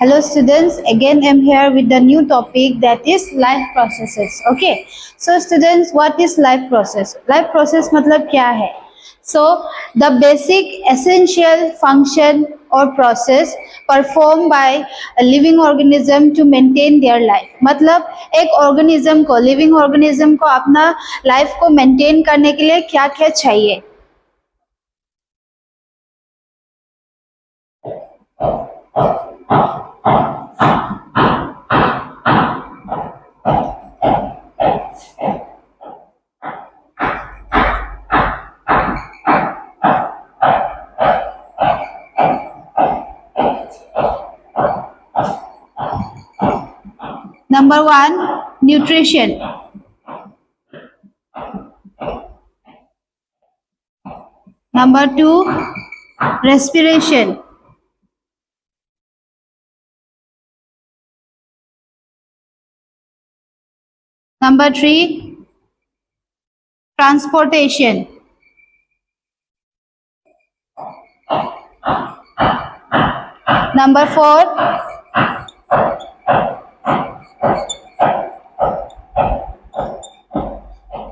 Hello students, again I'm here with the new topic that is life processes. Okay, so students, what is life process? Life process मतलब क्या है? So the basic essential function or process performed by a living organism to maintain their life. मतलब एक organism को living organism को अपना life को maintain करने के लिए क्या क्या चाहिए? Number one, nutrition. Number two, respiration. Number three, transportation. Number four,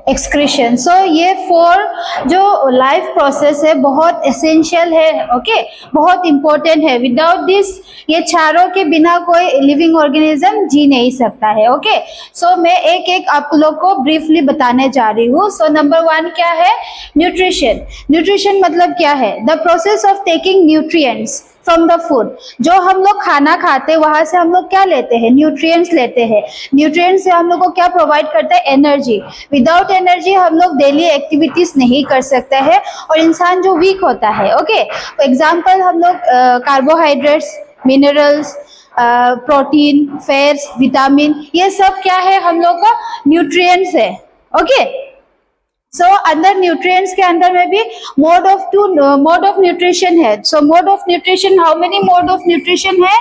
excretion. So ये फोर जो लाइफ प्रोसेस है बहुत एसेंशियल है. ओके, बहुत इंपॉर्टेंट है. विदाउट दिस ये चारों के बिना कोई लिविंग ऑर्गेनिज्म जी नहीं सकता है. ओके, सो मैं एक एक आप लोग को ब्रीफली बताने जा रही हूँ. सो नंबर वन क्या है? न्यूट्रिशन. न्यूट्रिशन मतलब क्या है? The process of taking nutrients from the food. जो हम लोग खाना खाते हैं वहां से हम लोग क्या लेते हैं? न्यूट्रिएंट्स लेते हैं. न्यूट्रिएंट्स से हम लोग को क्या प्रोवाइड करता है? एनर्जी. विदाउट एनर्जी हम लोग डेली एक्टिविटीज नहीं कर सकते हैं और इंसान जो वीक होता है. ओके, फॉर एग्जांपल हम लोग carbohydrates, minerals, protein, fats, vitamin, ये सब क्या है? हम लोग का न्यूट्रिएंट्स है. ओके, सो अंदर न्यूट्रिएंट्स के अंदर में भी मोड ऑफ न्यूट्रिशन है. सो mode of nutrition, how many mode of nutrition है?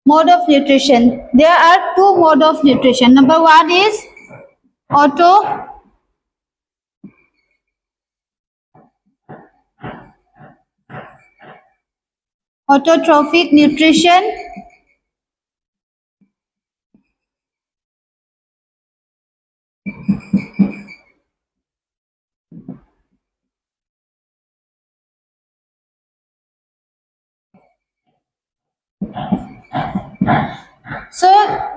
Mode of nutrition. There are two mode of nutrition. Number one is auto autotrophic nutrition. So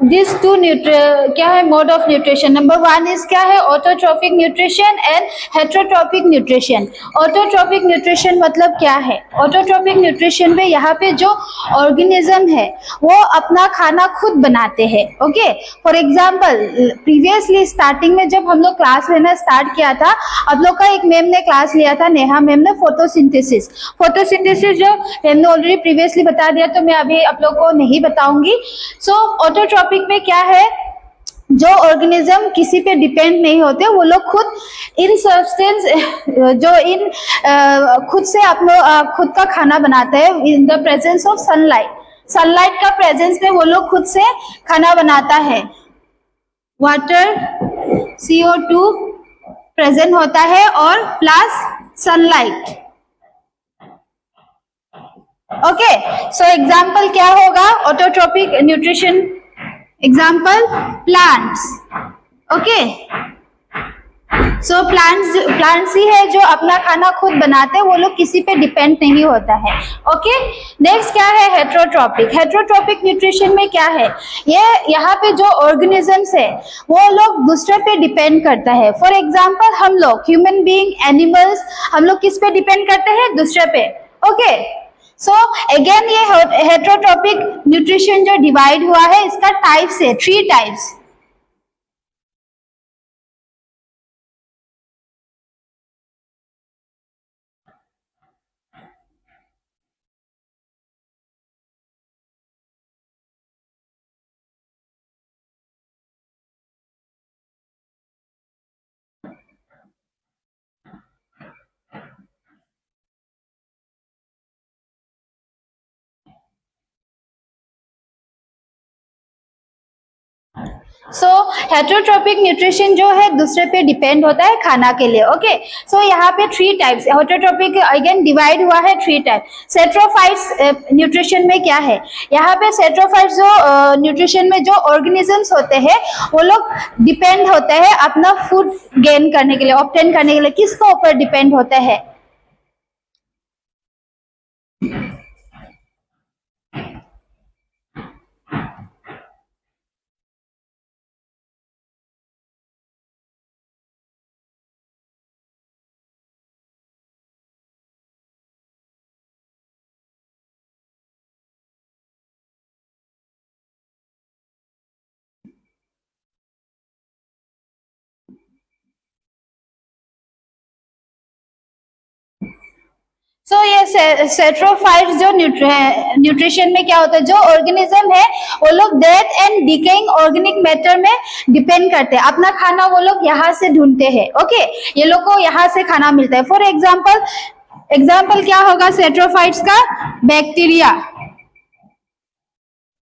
this too क्या है? Mode of nutrition. Number one is क्या है? Autotrophic nutrition and heterotrophic nutrition. Autotrophic nutrition मतलब क्या है? Autotrophic nutrition में यहाँ पे जो ऑर्गेनिज्म है वो अपना खाना खुद बनाते हैं. Okay, for example previously starting में जब हम लोग क्लास लेना स्टार्ट किया था, आप लोग का एक मैम ने क्लास लिया था, नेहा मैम ने, फोटोसिंथेसिस. फोटोसिंथेसिस जो हमने ऑलरेडी प्रीवियसली बता दिया तो मैं अभी आप लोग को नहीं बताऊंगी. सो ऑटोट्रॉपिक में क्या है? जो ऑर्गेनिज्म किसी पे डिपेंड नहीं होते, वो लोग खुद इन सब्सटेंस जो इन खुद से आप लोग खुद का खाना बनाते हैं in the presence of sunlight. Sunlight का प्रेजेंस में वो लोग खुद से खाना बनाता है. वाटर, CO2 प्रेजेंट होता है और plus sunlight. Okay, so example क्या होगा autotrophic nutrition? Example plants. Okay, so plants ही है जो अपना खाना खुद बनाते हैं, वो लोग किसी पे डिपेंड नहीं होता है. ओके, नेक्स्ट क्या है? हेट्रोट्रॉपिक. हेट्रोट्रॉपिक न्यूट्रिशन में क्या है? ये यहाँ पे जो ऑर्गेनिजम्स है वो लोग दूसरे पे डिपेंड करता है. फॉर एग्जाम्पल हम लोग ह्यूमन बीइंग, एनिमल्स, हम लोग किस पे डिपेंड करते हैं? दूसरे पे. ओके, सो अगेन ये हेट्रोट्रॉपिक न्यूट्रिशन जो डिवाइड हुआ है इसका टाइप्स है, 3 टाइप्स. सो हेटरोट्रॉपिक न्यूट्रिशन जो है दूसरे पे डिपेंड होता है खाना के लिए. ओके, सो यहाँ पे 3 टाइप्स. हेटरोट्रॉपिक अगेन डिवाइड हुआ है 3 टाइप. सेट्रोफाइट्स न्यूट्रिशन में क्या है, यहाँ पे सेट्रोफाइट्स जो न्यूट्रिशन में जो ऑर्गेनिजम्स होते हैं वो लोग डिपेंड होते हैं अपना फूड गेन करने के लिए, ऑब्टेन करने के लिए. किसके ऊपर डिपेंड होते हैं? सो ये सेट्रोफाइट्स जो न्यूट्रिशन में क्या होता है, जो ऑर्गेनिज्म है वो लोग death and decaying organic matter में डिपेंड करते हैं. अपना खाना वो लोग यहाँ से ढूंढते हैं. ओके, ये लोग को यहाँ से खाना मिलता है. फॉर एग्जाम्पल क्या होगा सेट्रोफाइट्स का?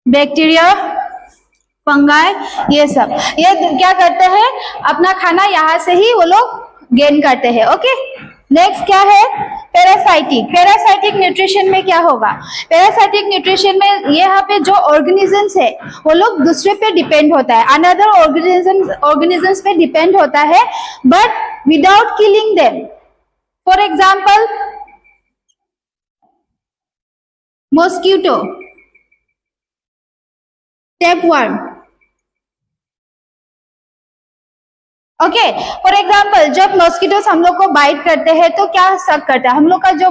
बैक्टीरिया, फंगाई, ये सब ये क्या करते हैं, अपना खाना यहाँ से ही वो लोग गेन करते हैं. ओके, नेक्स्ट क्या है? पैरासाइटिक न्यूट्रिशन में क्या होगा? पैरासाइटिक न्यूट्रिशन में यहाँ पे जो ऑर्गेनिजम्स है वो लोग दूसरे पे डिपेंड होता है, अनदर ऑर्गेनिजम्स पे डिपेंड होता है, but without killing them. For example mosquito, tapeworm. Okay, for example जब मॉस्किटोस हम लोग को बाइट करते हैं तो क्या सक करते हैं, हम लोग का जो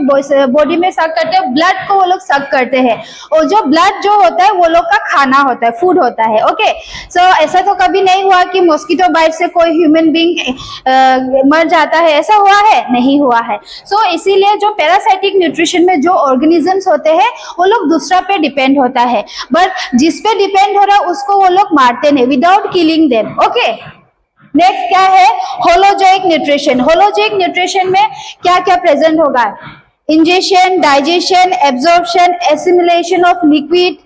बॉडी में सक करते हैं, ब्लड को वो लोग सक करते हैं, और जो ब्लड जो होता है वो लोग का खाना होता है, फूड होता है. ओके, सो ऐसा तो कभी नहीं हुआ कि मॉस्किटो बाइट से कोई ह्यूमन बींग मर जाता है, ऐसा हुआ है? नहीं हुआ है. सो इसीलिए जो पैरासाइटिक न्यूट्रिशन में जो ऑर्गेनिजम्स होते हैं वो लोग दूसरा पे डिपेंड होता है, बट जिस पे डिपेंड हो रहा है उसको वो लोग मारते नहीं, without killing them. Okay, next क्या है? Holozoic nutrition. होलोजोइक न्यूट्रिशन में क्या क्या प्रेजेंट होगा? Ingestion, digestion, absorption, assimilation of liquid,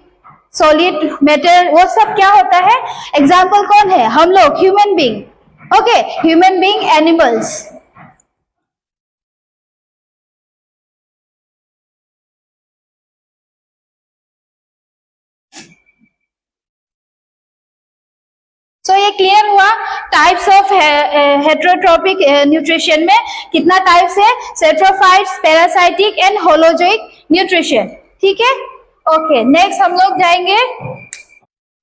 solid matter, वो सब क्या होता है? एग्जाम्पल कौन है? हम लोग, human being. Okay, human being, animals. So ये क्लियर हुआ टाइप्स ऑफ हेटरोट्रॉपिक न्यूट्रिशन में कितना टाइप्स है? सेट्रोफाइट्स, पैरासाइटिक एंड होलोजोइक न्यूट्रिशन. ठीक है, ओके, नेक्स्ट हम लोग जाएंगे.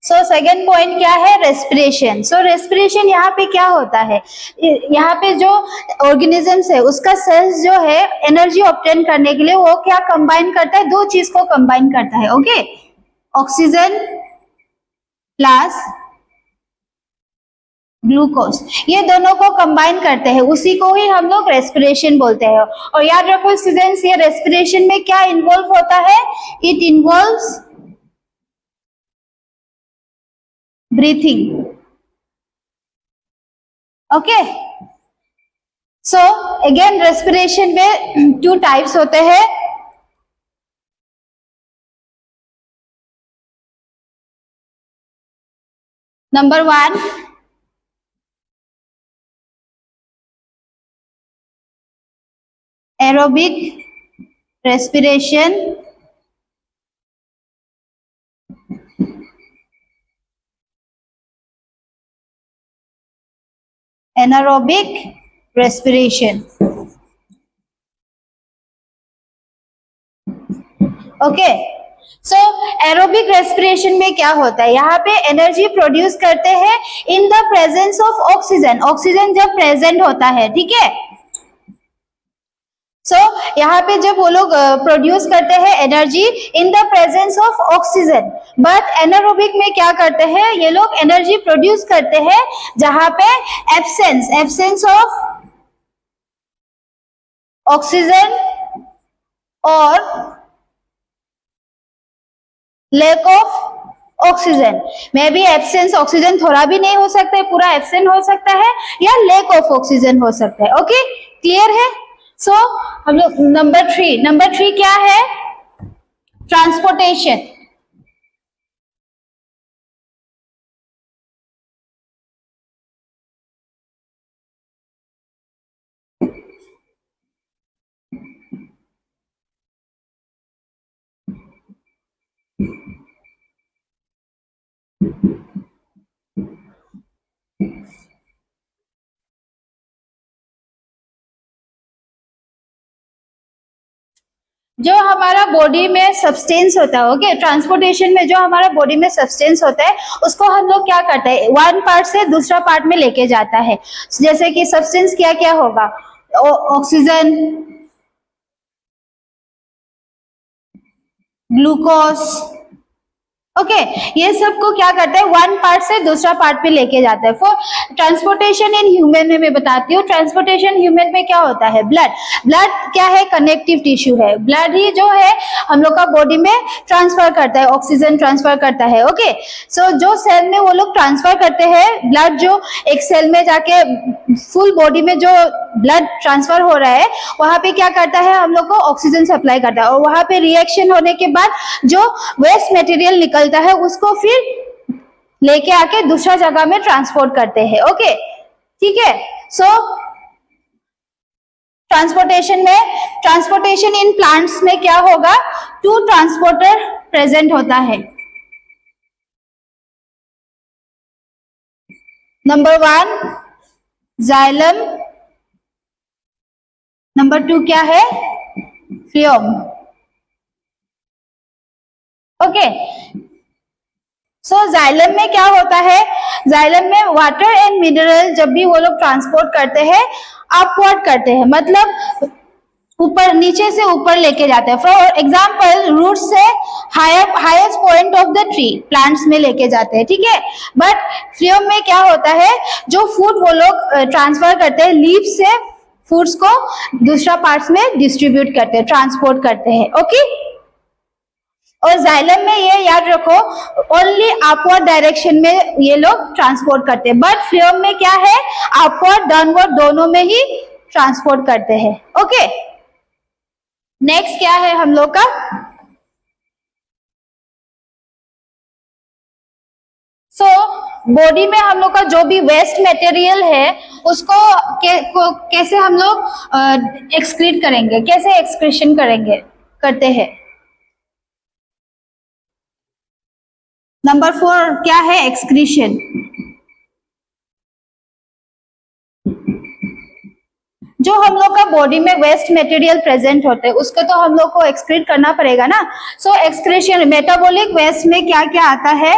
सो सेकेंड पॉइंट क्या है? रेस्पिरेशन. सो रेस्पिरेशन यहाँ पे क्या होता है, यहाँ पे जो ऑर्गेनिजम्स है उसका सेल्स जो है एनर्जी ऑब्टेन करने के लिए वो क्या कंबाइन करता है? 2 चीज को कंबाइन करता है. ओके, ऑक्सीजन प्लस ग्लूकोज, ये दोनों को कंबाइन करते हैं, उसी को ही हम लोग रेस्पिरेशन बोलते हैं. और याद रखो स्टूडेंट्स, ये रेस्पिरेशन में क्या इन्वॉल्व होता है? It involves breathing. Okay, so again respiration में 2 टाइप्स होते हैं. Number 1, aerobic respiration, anaerobic respiration. Okay, so aerobic respiration में क्या होता है? यहाँ पे एनर्जी प्रोड्यूस करते हैं in the presence of oxygen. Oxygen जब प्रेजेंट होता है, ठीक है. सो यहाँ पे जब वो लोग प्रोड्यूस करते हैं energy in the presence of oxygen, but anaerobic में क्या करते हैं? ये लोग एनर्जी प्रोड्यूस करते हैं जहां पे एब्सेंस ऑफ ऑक्सीजन और lack of oxygen. May be absence oxygen थोड़ा भी नहीं हो सकता है, पूरा एब्सेंट हो सकता है, या लैक ऑफ ऑक्सीजन हो सकता है. ओके, क्लियर है? सो हम लोग नंबर 3 क्या है? ट्रांसपोर्टेशन. जो हमारा बॉडी में सब्सटेंस होता है, ओके, ट्रांसपोर्टेशन में जो हमारा बॉडी में सब्सटेंस होता है उसको हम लोग क्या करते हैं, वन पार्ट से दूसरा पार्ट में लेके जाता है। जैसे कि सब्सटेंस क्या क्या होगा, ऑक्सीजन, ग्लूकोज, ओके, ये सब को क्या करता है, वन पार्ट से दूसरा पार्ट पे लेके जाता है। फॉर ट्रांसपोर्टेशन इन ह्यूमन में मैं बताती हूँ, ट्रांसपोर्टेशन ह्यूमन में क्या होता है, ब्लड, ब्लड क्या है, कनेक्टिव टिश्यू है, ब्लड ही जो है हम लोग का बॉडी में ट्रांसफर करता है, ऑक्सीजन ट्रांसफर करता है, ओके। सो जो सेल में वो लोग ट्रांसफर करते हैं ब्लड, जो एक सेल में जाके फुल बॉडी में जो ब्लड ट्रांसफर हो रहा है वहां पे क्या करता है, हम लोग को ऑक्सीजन सप्लाई करता है, और वहां पे रिएक्शन होने के बाद जो वेस्ट मटेरियल निकलता है उसको फिर लेके आके दूसरा जगह में ट्रांसपोर्ट करते हैं, ओके, ठीक है। सो ट्रांसपोर्टेशन में, ट्रांसपोर्टेशन इन प्लांट्स में क्या होगा, टू ट्रांसपोर्टर प्रेजेंट होता है। नंबर 1 जाइलम, नंबर 2 क्या है, फ्लोएम, ओके। सो जाइलम में क्या होता है, जाइलम में वाटर एंड मिनरल जब भी वो लोग ट्रांसपोर्ट करते हैं अपवर्ड करते हैं, मतलब ऊपर, नीचे से ऊपर लेके जाते हैं। फॉर एग्जाम्पल रूट से highest point of the tree plants में लेके जाते हैं, ठीक है। बट फ्लोएम में क्या होता है, जो फूड वो लोग ट्रांसफर करते हैं, लीफ से फूड्स को दूसरा पार्ट्स में डिस्ट्रीब्यूट करते हैं, ट्रांसपोर्ट करते हैं, ओके। और जाइलम में ये याद रखो, ओनली अपवर्ड डायरेक्शन में ये लोग ट्रांसपोर्ट करते हैं, बट फ्लोएम में क्या है, अपवर्ड डाउनवर्ड दोनों में ही ट्रांसपोर्ट करते हैं, ओके। नेक्स्ट क्या है हम लोग का, बॉडी में हम लोग का जो भी वेस्ट मटेरियल है उसको कैसे हम लोग एक्सक्रीट करेंगे, कैसे एक्सक्रीशन करेंगे, करते हैं। नंबर 4 क्या है, एक्सक्रीशन। जो हम लोग का बॉडी में वेस्ट मटेरियल प्रेजेंट होते हैं उसको तो हम लोग को एक्सक्रीट करना पड़ेगा ना। सो एक्सक्रीशन, मेटाबॉलिक वेस्ट में क्या क्या आता है,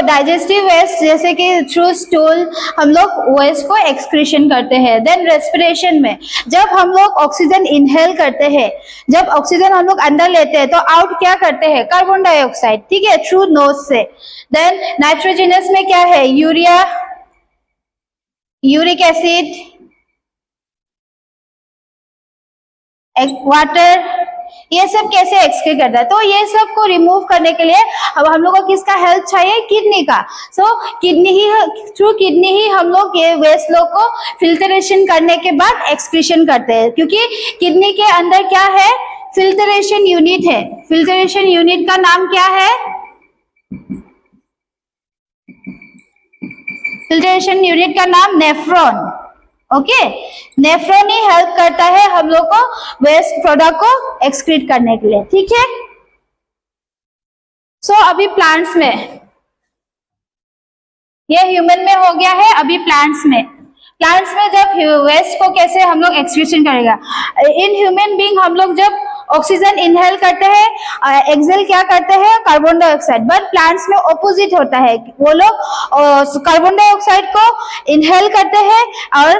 डाइजेस्टिव वेस्ट, जैसे कि थ्रू स्टूल हम लोग वेस्ट को एक्सक्रीशन करते हैं। देन रेस्पिरेशन में जब हम लोग ऑक्सीजन इनहेल करते हैं, जब ऑक्सीजन हम लोग अंदर लेते हैं तो आउट क्या करते हैं, कार्बन डाइऑक्साइड, ठीक है, थ्रू नोज से। देन नाइट्रोजनस में क्या है, यूरिया, यूरिक एसिड, वाटर, ये सब कैसे एक्सक्रीट करता है। तो ये सब को रिमूव करने के लिए अब हम लोग को किसका हेल्प चाहिए, किडनी का। सो किडनी ही, थ्रू किडनी ही हम लोग ये वेस्ट लोग को फिल्टरेशन करने के बाद एक्सक्रीशन करते हैं, क्योंकि किडनी के अंदर क्या है, फिल्टरेशन यूनिट है। फिल्टरेशन यूनिट का नाम क्या है, फिल्टरेशन यूनिट का नाम नेफ्रॉन, ओके। नेफ्रॉन ही हेल्प करता है हम लोग को वेस्ट प्रोडक्ट को एक्सक्रीट करने के लिए, ठीक है। सो अभी प्लांट्स में, ये ह्यूमन में हो गया है, अभी प्लांट्स में जब वेस्ट को कैसे हम लोग एक्सक्रीशन करेगा। इन ह्यूमन बीइंग हम लोग जब ऑक्सीजन इनहेल करते हैं, एक्सेल क्या करते हैं, कार्बन डाइऑक्साइड। बट प्लांट्स में ऑपोजिट होता है, वो लोग कार्बन डाइऑक्साइड को इनहेल करते हैं और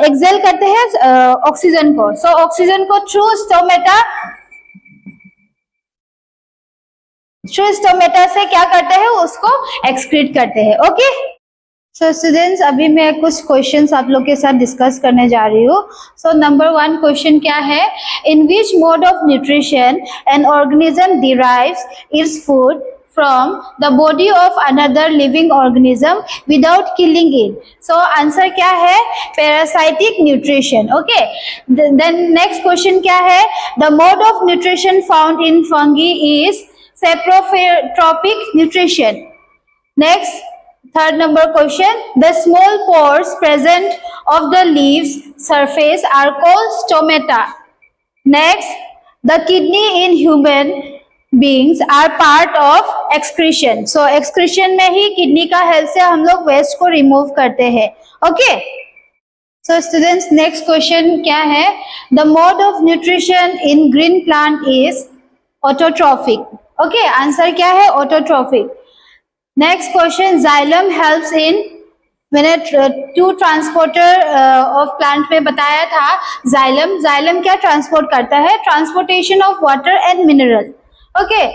एक्सेल करते हैं ऑक्सीजन को। सो ऑक्सीजन को थ्रू स्टोमेटा से क्या करते हैं, उसको एक्सक्रीट करते हैं, ओके। सो स्टूडेंट्स, अभी मैं कुछ क्वेश्चंस आप लोग के साथ डिस्कस करने जा रही हूँ। सो नंबर 1 क्वेश्चन क्या है, in which mode of nutrition an organism derives its food from the body of another living organism without killing it. So answer क्या है, parasitic nutrition, okay. Then next question क्या है, the mode of nutrition found in fungi is saprotrophic nutrition. Next, third number question, the small pores present of the leaves surface are called stomata. Next, the kidney in human beings are part of excretion. So excretion में ही kidney का help से हम लोग waste को remove करते हैं. Okay, so students next question क्या है? The mode of nutrition in green plant is autotrophic. Okay, answer क्या है? Autotrophic. Next question, xylem helps in, मैंने टू ट्रांसपोर्टर ऑफ प्लांट में बताया था. जाइलम क्या ट्रांसपोर्ट करता है? Transportation of water and mineral. Okay,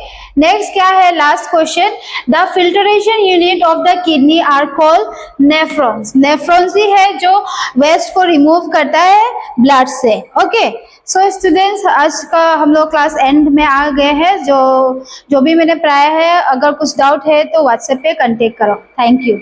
next क्या है? Last question, the filtration unit of the kidney are called nephrons. Nephrons ही है जो वेस्ट को रिमूव करता है ब्लड से. ओके, सो स्टूडेंट्स आज का हम लोग क्लास एंड में आ गए हैं. जो भी मैंने पढ़ाया है, अगर कुछ डाउट है तो व्हाट्सएप पे कांटेक्ट करो. Thank you.